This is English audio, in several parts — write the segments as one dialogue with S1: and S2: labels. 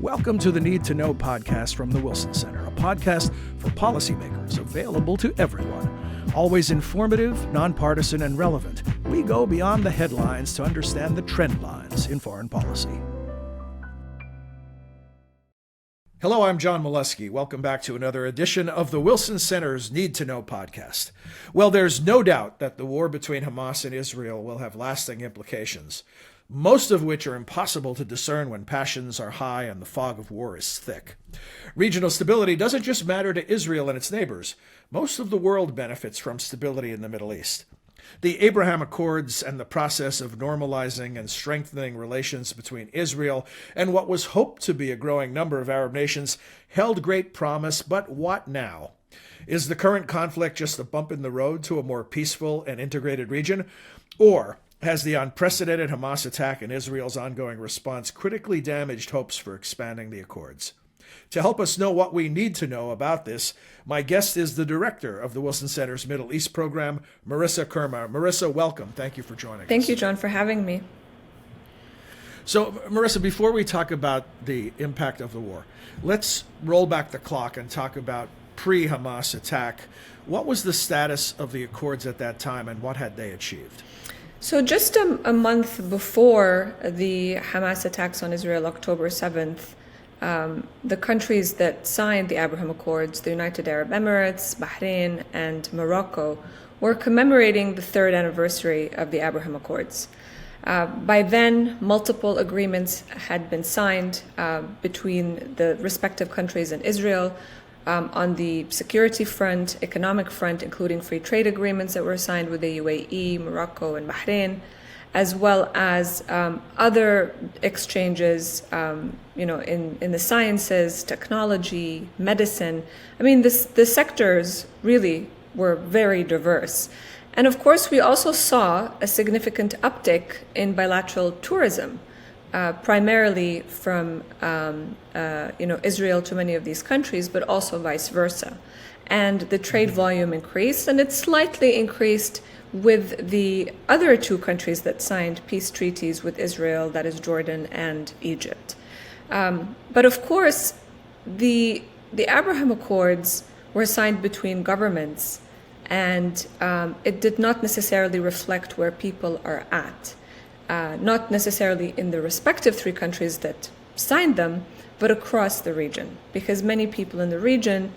S1: Welcome to the Need to Know podcast from the Wilson Center, a podcast for policymakers available to everyone. Always informative, nonpartisan, and relevant, we go beyond the headlines to understand the trend lines in foreign policy. Hello, I'm John Milewski. Welcome back to another edition of the Wilson Center's Need to Know podcast. Well, there's no doubt that the war between Hamas and Israel will have lasting implications, most of which are impossible to discern when passions are high and the fog of war is thick. Regional stability doesn't just matter to Israel and its neighbors. Most of the world benefits from stability in the Middle East. The Abraham Accords and the process of normalizing and strengthening relations between Israel and what was hoped to be a growing number of Arab nations held great promise, but what now? Is the current conflict just a bump in the road to a more peaceful and integrated region? Or has the unprecedented Hamas attack and Israel's ongoing response critically damaged hopes for expanding the accords? To help us know what we need to know about this, my guest is the director of the Wilson Center's Middle East program, Merissa Khurma. Merissa, welcome. Thank you for joining us.
S2: Thank you, John, for having me.
S1: So, Merissa, before we talk about the impact of the war, let's roll back the clock and talk about pre-Hamas attack. What was the status of the accords at that time, and what had they achieved?
S2: So just a month before the Hamas attacks on Israel, October 7th, the countries that signed the Abraham Accords, the United Arab Emirates, Bahrain, and Morocco, were commemorating the third anniversary of the Abraham Accords. By then, multiple agreements had been signed between the respective countries and Israel on the security front, economic front, including free trade agreements that were signed with the UAE, Morocco, and Bahrain, as well as other exchanges, in the sciences, technology, medicine. I mean, the sectors really were very diverse. And of course, we also saw a significant uptick in bilateral tourism, primarily from Israel to many of these countries, but also vice versa. And the trade volume increased, and it slightly increased with the other two countries that signed peace treaties with Israel, that is Jordan and Egypt. But of course, the Abraham Accords were signed between governments, and it did not necessarily reflect where people are at. Not necessarily in the respective three countries that signed them, but across the region, because many people in the region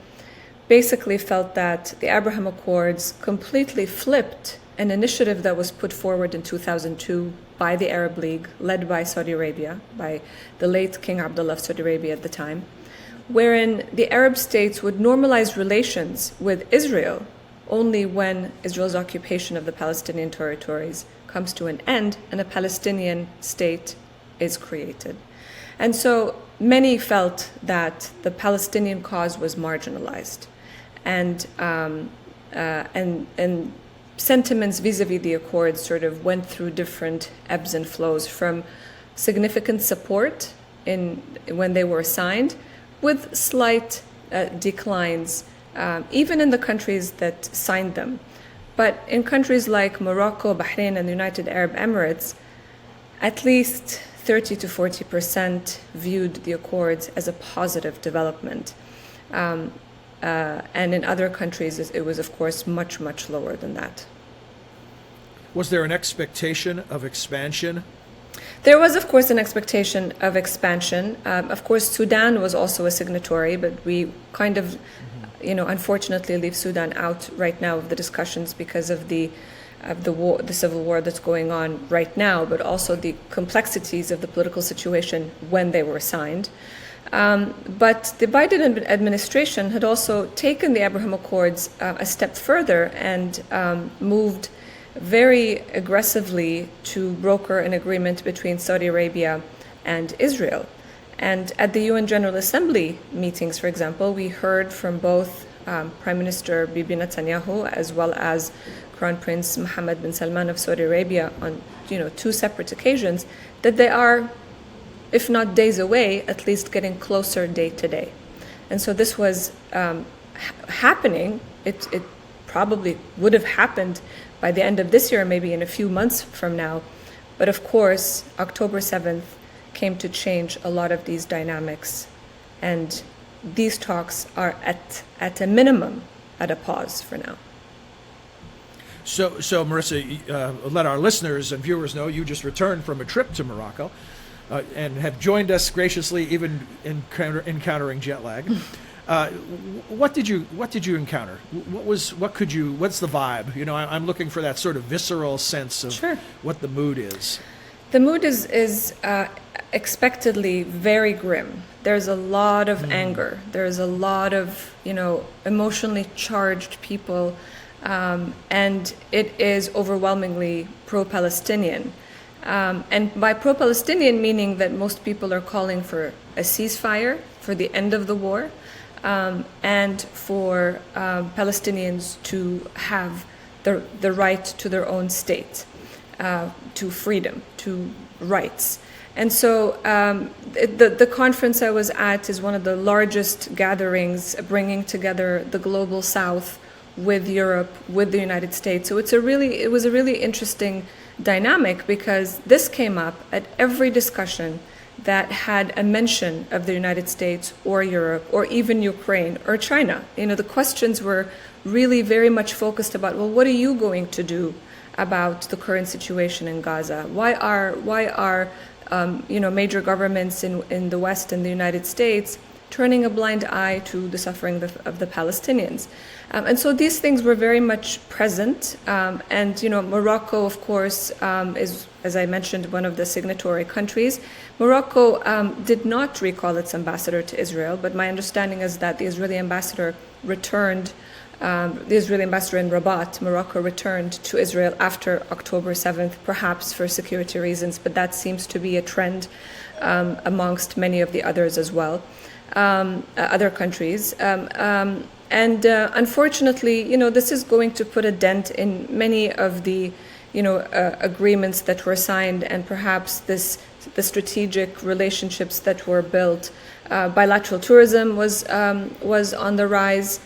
S2: basically felt that the Abraham Accords completely flipped an initiative that was put forward in 2002 by the Arab League, led by Saudi Arabia, by the late King Abdullah of Saudi Arabia at the time, wherein the Arab states would normalize relations with Israel only when Israel's occupation of the Palestinian territories comes to an end and a Palestinian state is created. And so many felt that the Palestinian cause was marginalized, and sentiments vis-a-vis the accords sort of went through different ebbs and flows, from significant support when they were signed, with slight declines, even in the countries that signed them. But in countries like Morocco, Bahrain, and the United Arab Emirates, at least 30 to 40% viewed the accords as a positive development. And in other countries, it was, of course, much, much lower than that.
S1: Was there an expectation of expansion?
S2: There was, of course, an expectation of expansion. Of course, Sudan was also a signatory, but we kind of, unfortunately leave Sudan out right now of the discussions because of the war, the civil war that's going on right now, but also the complexities of the political situation when they were signed. But the Biden administration had also taken the Abraham Accords a step further and moved very aggressively to broker an agreement between Saudi Arabia and Israel. And at the UN General Assembly meetings, for example, we heard from both Prime Minister Bibi Netanyahu as well as Crown Prince Mohammed bin Salman of Saudi Arabia on two separate occasions that they are, if not days away, at least getting closer day to day. And so this was happening. It probably would have happened by the end of this year, maybe in a few months from now. But of course, October 7th came to change a lot of these dynamics. And these talks are at a minimum at a pause for now.
S1: So Merissa, let our listeners and viewers know you just returned from a trip to Morocco and have joined us graciously, even encountering jet lag. What did you encounter? What's the vibe? You know, I'm looking for that sort of visceral sense of
S2: Sure.
S1: what the mood is.
S2: The mood is expectedly very grim. There's a lot of anger. There's a lot of, emotionally charged people, and it is overwhelmingly pro-Palestinian. And by pro-Palestinian, meaning that most people are calling for a ceasefire, for the end of the war, and for Palestinians to have the right to their own state, to freedom, to rights. And so the conference I was at is one of the largest gatherings bringing together the global South with Europe, with the United States. So it was a really interesting dynamic, because this came up at every discussion that had a mention of the United States or Europe or even Ukraine or China. The questions were really very much focused about, well, what are you going to do about the current situation in Gaza? Why are major governments in the West and the United States turning a blind eye to the suffering of the Palestinians? And so these things were very much present. And Morocco, of course, is, as I mentioned, one of the signatory countries. Morocco did not recall its ambassador to Israel, but my understanding is that the Israeli ambassador returned. The Israeli ambassador in Rabat, Morocco, returned to Israel after October 7th, perhaps for security reasons, but that seems to be a trend amongst many of the others as well, other countries. And unfortunately, this is going to put a dent in many of the, agreements that were signed, and perhaps the strategic relationships that were built. Bilateral tourism was on the rise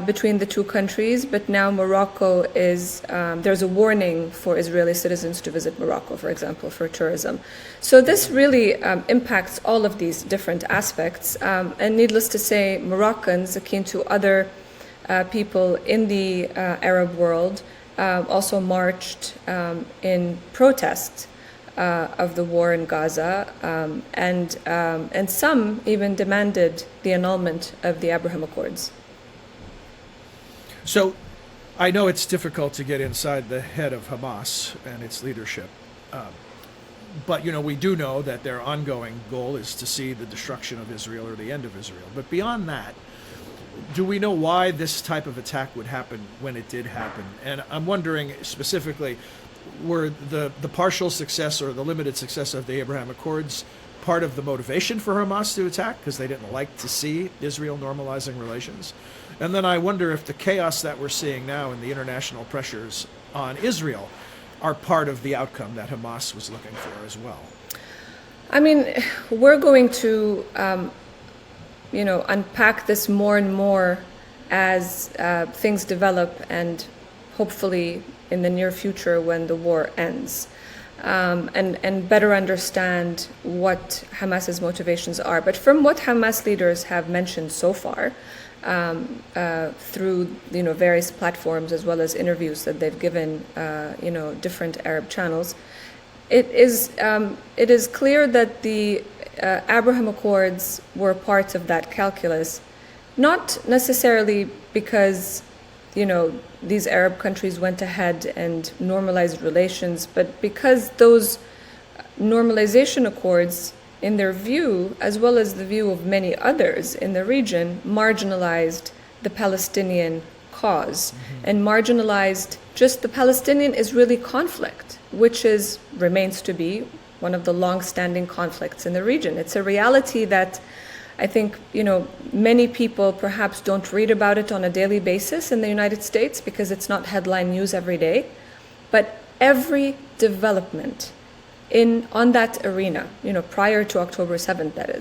S2: between the two countries, but now Morocco is, there's a warning for Israeli citizens to visit Morocco, for example, for tourism. So this really impacts all of these different aspects. And needless to say, Moroccans, akin to other people in the Arab world, also marched in protest of the war in Gaza, and some even demanded the annulment of the Abraham Accords.
S1: So I know it's difficult to get inside the head of Hamas and its leadership, but we do know that their ongoing goal is to see the destruction of Israel or the end of Israel. But beyond that, do we know why this type of attack would happen when it did happen? And I'm wondering specifically, were the partial success or the limited success of the Abraham Accords part of the motivation for Hamas to attack, because they didn't like to see Israel normalizing relations? And then I wonder if the chaos that we're seeing now and the international pressures on Israel are part of the outcome that Hamas was looking for as well.
S2: I mean, we're going to, unpack this more and more as things develop, and hopefully in the near future when the war ends, and better understand what Hamas's motivations are. But from what Hamas leaders have mentioned so far, through various platforms as well as interviews that they've given different Arab channels, it is clear that the Abraham Accords were part of that calculus, not necessarily because these Arab countries went ahead and normalized relations, but because those normalization accords, in their view, as well as the view of many others in the region, marginalized the Palestinian cause, and marginalized just the Palestinian-Israeli conflict, which remains to be one of the long-standing conflicts in the region. It's a reality that I think, many people perhaps don't read about it on a daily basis in the United States because it's not headline news every day. But every development on that arena, prior to October 7th, that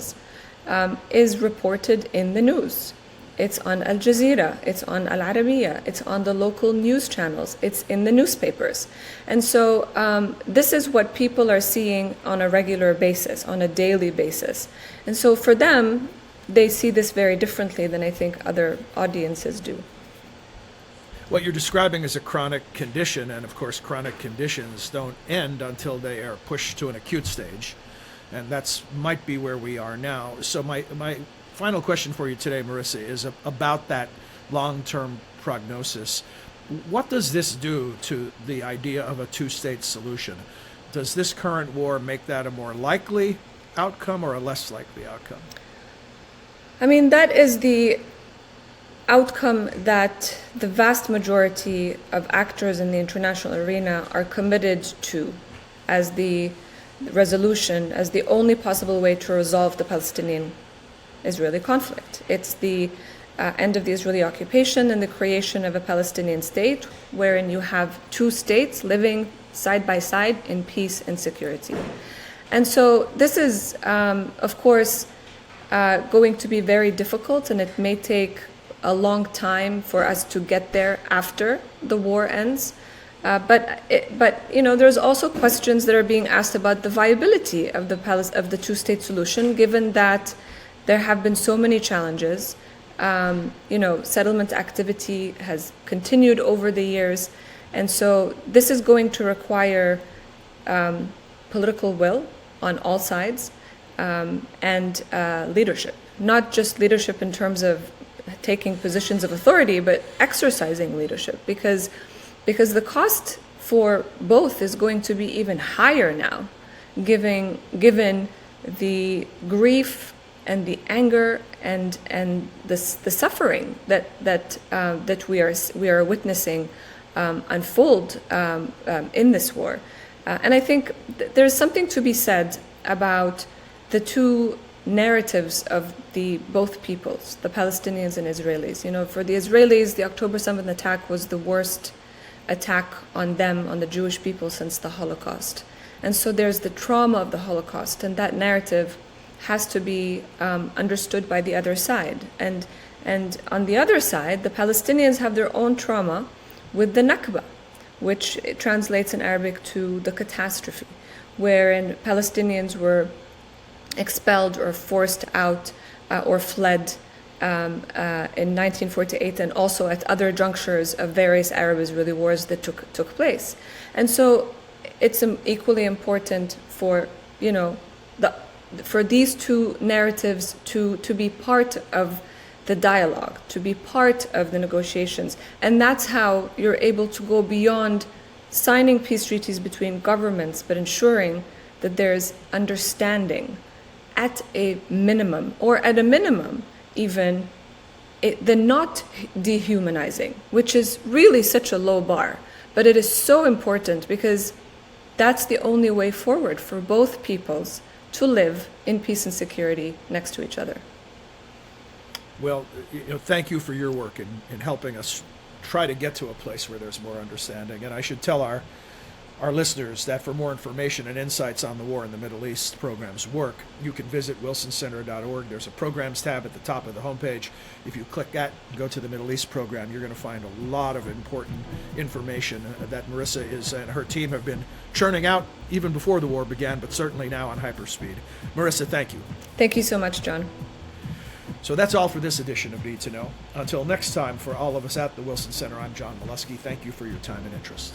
S2: is reported in the news. It's on Al Jazeera, it's on Al Arabiya, it's on the local news channels, it's in the newspapers. And so this is what people are seeing on a regular basis, on a daily basis. And so for them, they see this very differently than I think other audiences do.
S1: What you're describing is a chronic condition, and of course chronic conditions don't end until they are pushed to an acute stage. And that's might be where we are now. So my final question for you today, Merissa, is about that long-term prognosis. What does this do to the idea of a two-state solution? Does this current war make that a more likely outcome or a less likely outcome?
S2: I mean, that is the outcome that the vast majority of actors in the international arena are committed to as the resolution, as the only possible way to resolve the Palestinian-Israeli conflict. It's the end of the Israeli occupation and the creation of a Palestinian state wherein you have two states living side by side in peace and security. And so this is, of course, going to be very difficult, and it may take a long time for us to get there after the war ends. But you know, there's also questions that are being asked about the viability of the two-state solution, given that there have been so many challenges. You know, settlement activity has continued over the years, and so this is going to require political will on all sides and leadership, not just leadership in terms of taking positions of authority, but exercising leadership, because the cost for both is going to be even higher now, given the grief and the anger and the suffering that we are witnessing unfold in this war. And I think there's something to be said about the two narratives of both peoples, the Palestinians and Israelis. You know, for the Israelis, the October 7th attack was the worst attack on them, on the Jewish people, since the Holocaust. And so there's the trauma of the Holocaust, and that narrative has to be understood by the other side. And on the other side, the Palestinians have their own trauma with the Nakba, which translates in Arabic to the catastrophe, wherein Palestinians were expelled or forced out or fled in 1948, and also at other junctures of various Arab-Israeli wars that took place. And so it's equally important for, you know, for these two narratives to be part of the dialogue, to be part of the negotiations. And that's how you're able to go beyond signing peace treaties between governments, but ensuring that there's understanding at a minimum, or at a minimum even, the not dehumanizing, which is really such a low bar. But it is so important, because that's the only way forward for both peoples to live in peace and security next to each other.
S1: Well, you know, thank you for your work in helping us try to get to a place where there's more understanding. And I should tell our listeners that for more information and insights on the War in the Middle East program's work, you can visit wilsoncenter.org. There's a programs tab at the top of the homepage. If you click that and go to the Middle East program, you're going to find a lot of important information that Merissa and her team have been churning out even before the war began, but certainly now on hyperspeed. Merissa, thank you.
S2: Thank you so much, John.
S1: So that's all for this edition of Need to Know. Until next time, for all of us at the Wilson Center, I'm John Milewski. Thank you for your time and interest.